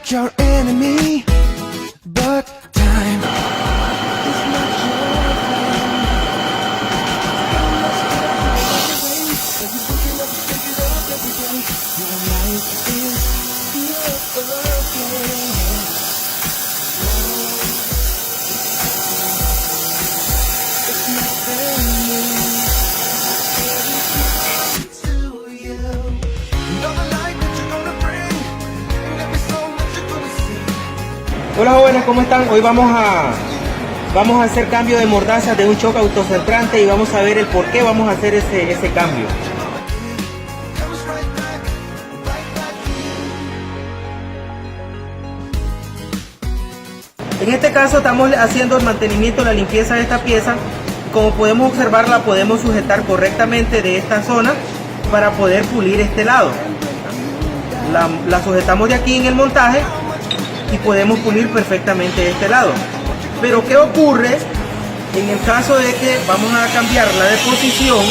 not your enemy, but time is not your friend. But you pick it up every day. Your life is beautiful. It's nothing new. To you. Know the light that you're gonna bring, and every soul that you're gonna see. Hola jóvenes, ¿cómo están? Hoy vamos a hacer cambio de mordaza de un shock autocentrante y vamos a ver el por qué vamos a hacer ese cambio. Comes right back En este caso estamos haciendo el mantenimiento, la limpieza de esta pieza. Como podemos observar, la podemos sujetar correctamente de esta zona para poder pulir este lado. La sujetamos de aquí en el montaje y podemos pulir perfectamente este lado. Pero ¿qué ocurre en el caso de que vamos a cambiarla de posición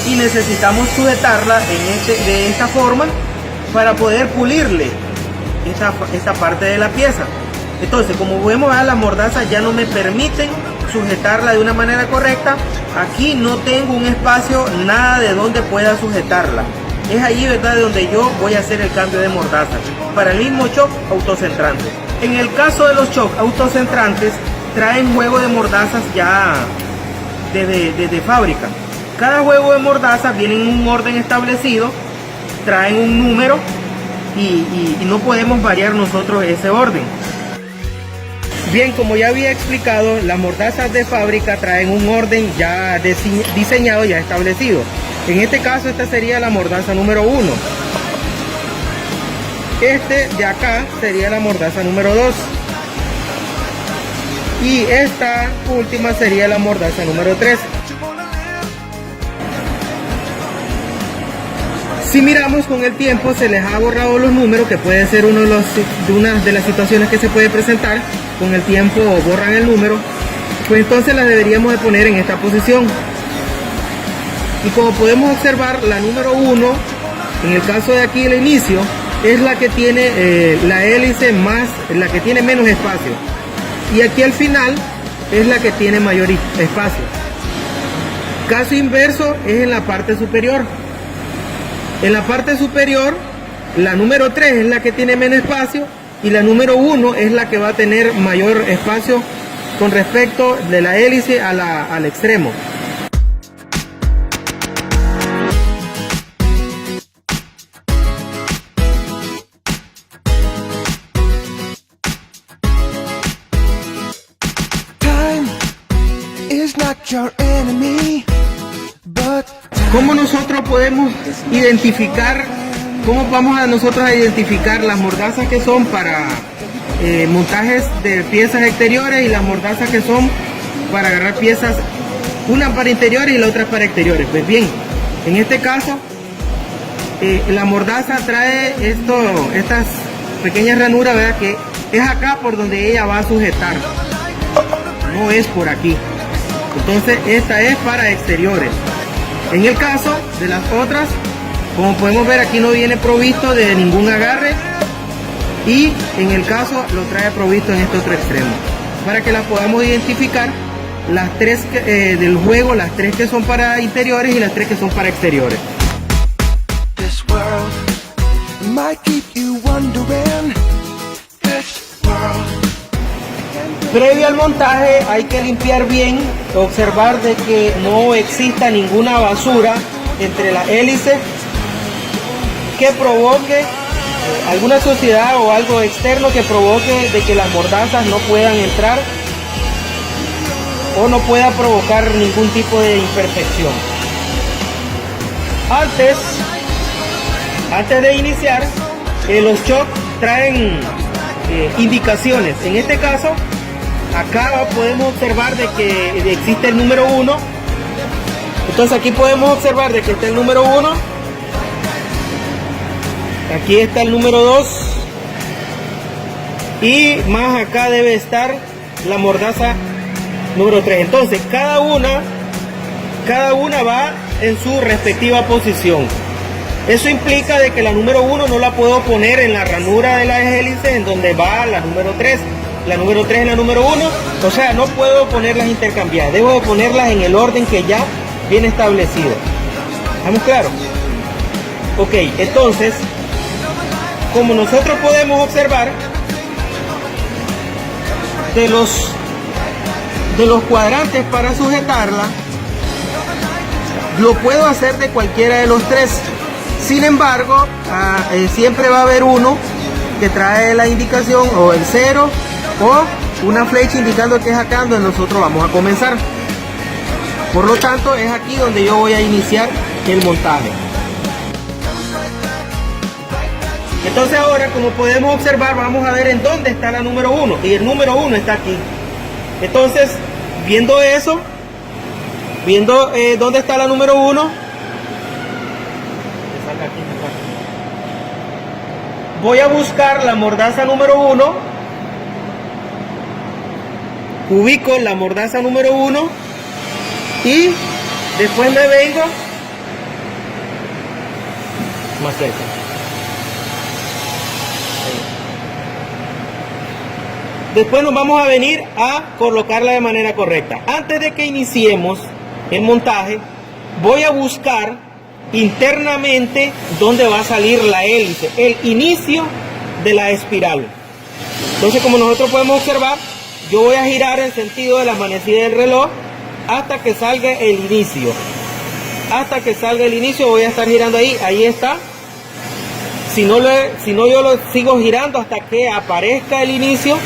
y necesitamos sujetarla de esta forma para poder pulirle esta parte de la pieza? Entonces, como podemos ver, las mordazas ya no me permiten sujetarla de una manera correcta. Aquí no tengo un espacio, nada de donde pueda sujetarla. Es allí, ¿verdad?, de donde yo voy a hacer el cambio de mordaza para el mismo shock autocentrante. En el caso de los shock autocentrantes, traen juego de mordazas ya desde fábrica. Cada juego de mordazas viene en un orden establecido, traen un número y no podemos variar nosotros ese orden. Bien, como ya había explicado, las mordazas de fábrica traen un orden ya diseñado, ya establecido. En este caso, esta sería la mordaza número 1. Este de acá sería la mordaza número 2. Y esta última sería la mordaza número 3. Si miramos con el tiempo, se les ha borrado los números, que puede ser una de las situaciones que se puede presentar. Con el tiempo borran el número, pues entonces las deberíamos de poner en esta posición. Y como podemos observar, la número 1, en el caso de aquí el inicio, es la que tiene la hélice más, la que tiene menos espacio. Y aquí al final es la que tiene mayor espacio. Caso inverso es en la parte superior. En la parte superior, la número 3 es la que tiene menos espacio y la número 1 es la que va a tener mayor espacio con respecto de la hélice al extremo. Time is not your enemy, but ¿Cómo nosotros podemos identificar, cómo vamos a nosotros a identificar las mordazas que son para montajes de piezas exteriores y las mordazas que son para agarrar piezas, una para interiores y la otra para exteriores? Pues bien, en este caso la mordaza trae estas pequeñas ranuras, ¿verdad?, que es acá por donde ella va a sujetar, no es por aquí. Entonces esta es para exteriores. En el caso de las otras, como podemos ver, aquí no viene provisto de ningún agarre, y en el caso lo trae provisto en este otro extremo, para que las podamos identificar, las tres del juego, las tres que son para interiores y las tres que son para exteriores. this world might keep you wondering. This world. Previo al montaje hay que limpiar bien, observar de que no exista ninguna basura entre la hélice que provoque alguna suciedad o algo externo que provoque de que las mordazas no puedan entrar o no pueda provocar ningún tipo de imperfección. Antes de iniciar, los shock traen indicaciones. En este caso, acá podemos observar de que existe el número 1. Entonces aquí podemos observar de que está el número 1. Aquí está el número 2. Y más acá debe estar la mordaza número 3. Entonces cada una va en su respectiva posición. Eso implica de que la número 1 no la puedo poner en la ranura de la hélice en donde va la número 3. La número 3 en la número 1, o sea, no puedo ponerlas intercambiadas, debo de ponerlas en el orden que ya viene establecido. ¿Estamos claros? Ok, entonces, como nosotros podemos observar, de los cuadrantes para sujetarla, lo puedo hacer de cualquiera de los tres. Sin embargo, siempre va a haber uno que trae la indicación o el 0 o una flecha indicando que es acá donde nosotros vamos a comenzar. Por lo tanto, es aquí donde yo voy a iniciar el montaje. Entonces ahora, como podemos observar, vamos a ver en dónde está la número 1. Y el número 1 está aquí. Entonces, viendo eso, viendo dónde está la número 1, voy a buscar la mordaza número 1. Ubico la mordaza número 1 y después me vengo más cerca. Después nos vamos a venir a colocarla de manera correcta. Antes de que iniciemos el montaje, voy a buscar internamente dónde va a salir la hélice, el inicio de la espiral. Entonces, como nosotros podemos observar, yo voy a girar en sentido de la manecilla del reloj hasta que salga el inicio. Hasta que salga el inicio voy a estar girando ahí. Ahí está. Si no yo lo sigo girando hasta que aparezca el inicio.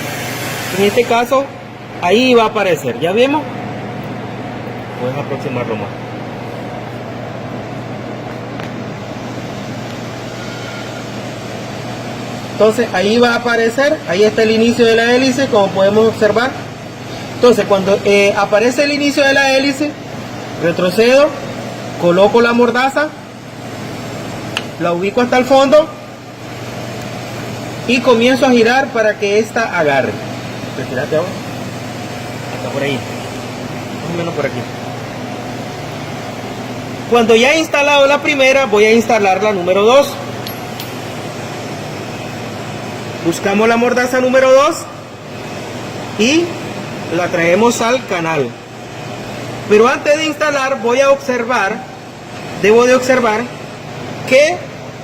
En este caso, ahí va a aparecer. ¿Ya vimos? Puedes aproximarlo más. Entonces ahí va a aparecer, ahí está el inicio de la hélice, como podemos observar. Entonces cuando aparece el inicio de la hélice, retrocedo, coloco la mordaza, la ubico hasta el fondo y comienzo a girar para que ésta agarre. Retírate ahora, hasta por ahí, más o menos por aquí. Cuando ya he instalado la primera, voy a instalar la número 2. Buscamos la mordaza número 2 y la traemos al canal. Pero antes de instalar debo de observar que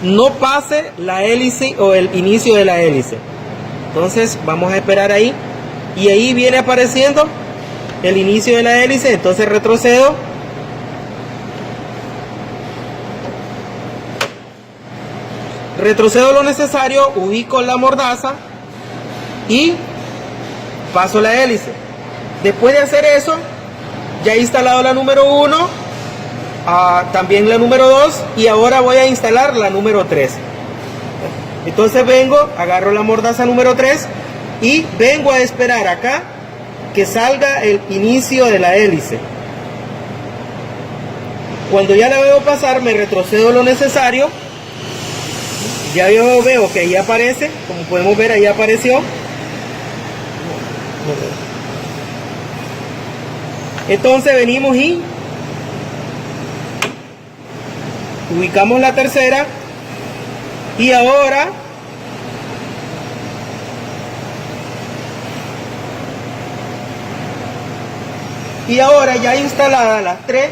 no pase la hélice o el inicio de la hélice. Entonces vamos a esperar ahí y ahí viene apareciendo el inicio de la hélice. Entonces retrocedo. Retrocedo lo necesario, ubico la mordaza y paso la hélice. Después de hacer eso, ya he instalado la número 1, también la número 2 y ahora voy a instalar la número 3. Entonces vengo, agarro la mordaza número 3 y vengo a esperar acá que salga el inicio de la hélice. Cuando ya la veo pasar, me retrocedo lo necesario. Ya yo veo que ahí aparece, como podemos ver, ahí apareció. Entonces venimos y ubicamos la tercera y ahora ya instaladas las tres,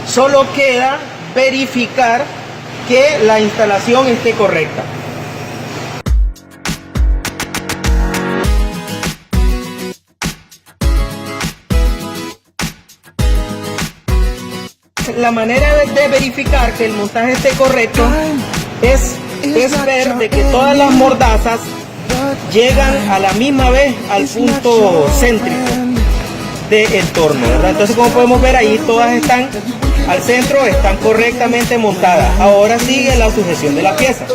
solo queda verificar que la instalación esté correcta. La manera de verificar que el montaje esté correcto es ver de que todas las mordazas llegan a la misma vez al punto céntrico del torno, ¿verdad? Entonces, como podemos ver, ahí todas están al centro, están correctamente montadas. Ahora sigue la sujeción de la pieza.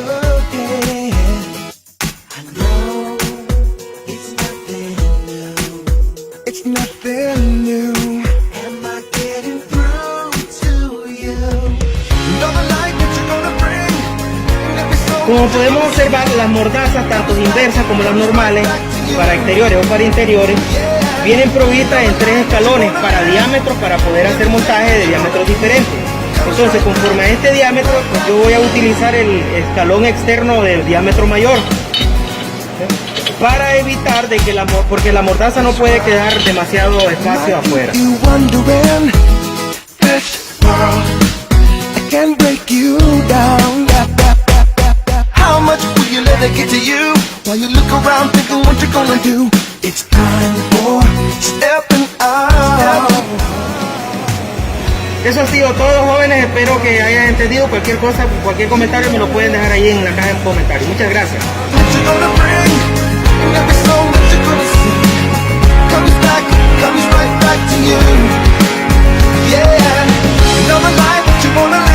Como podemos observar, las mordazas, tanto inversas como las normales, para exteriores o para interiores, vienen provistas en 3 escalones para diámetros para poder hacer montaje de diámetros diferentes. Entonces, conforme a este diámetro, pues yo voy a utilizar el escalón externo del diámetro mayor para evitar de que porque la mordaza no puede quedar demasiado espacio afuera. You wondering, this world, I can break you down. How much will you let it get to you? While you look around thinking what you're gonna do. It's time for stepping out. Eso ha sido todo, jóvenes. Espero que hayan entendido. Cualquier cosa, cualquier comentario me lo pueden dejar ahí en la caja de comentarios. Muchas gracias. What you gonna bring? And every song that you're gonna sing comes right back to you. Yeah, another life that you wanna live.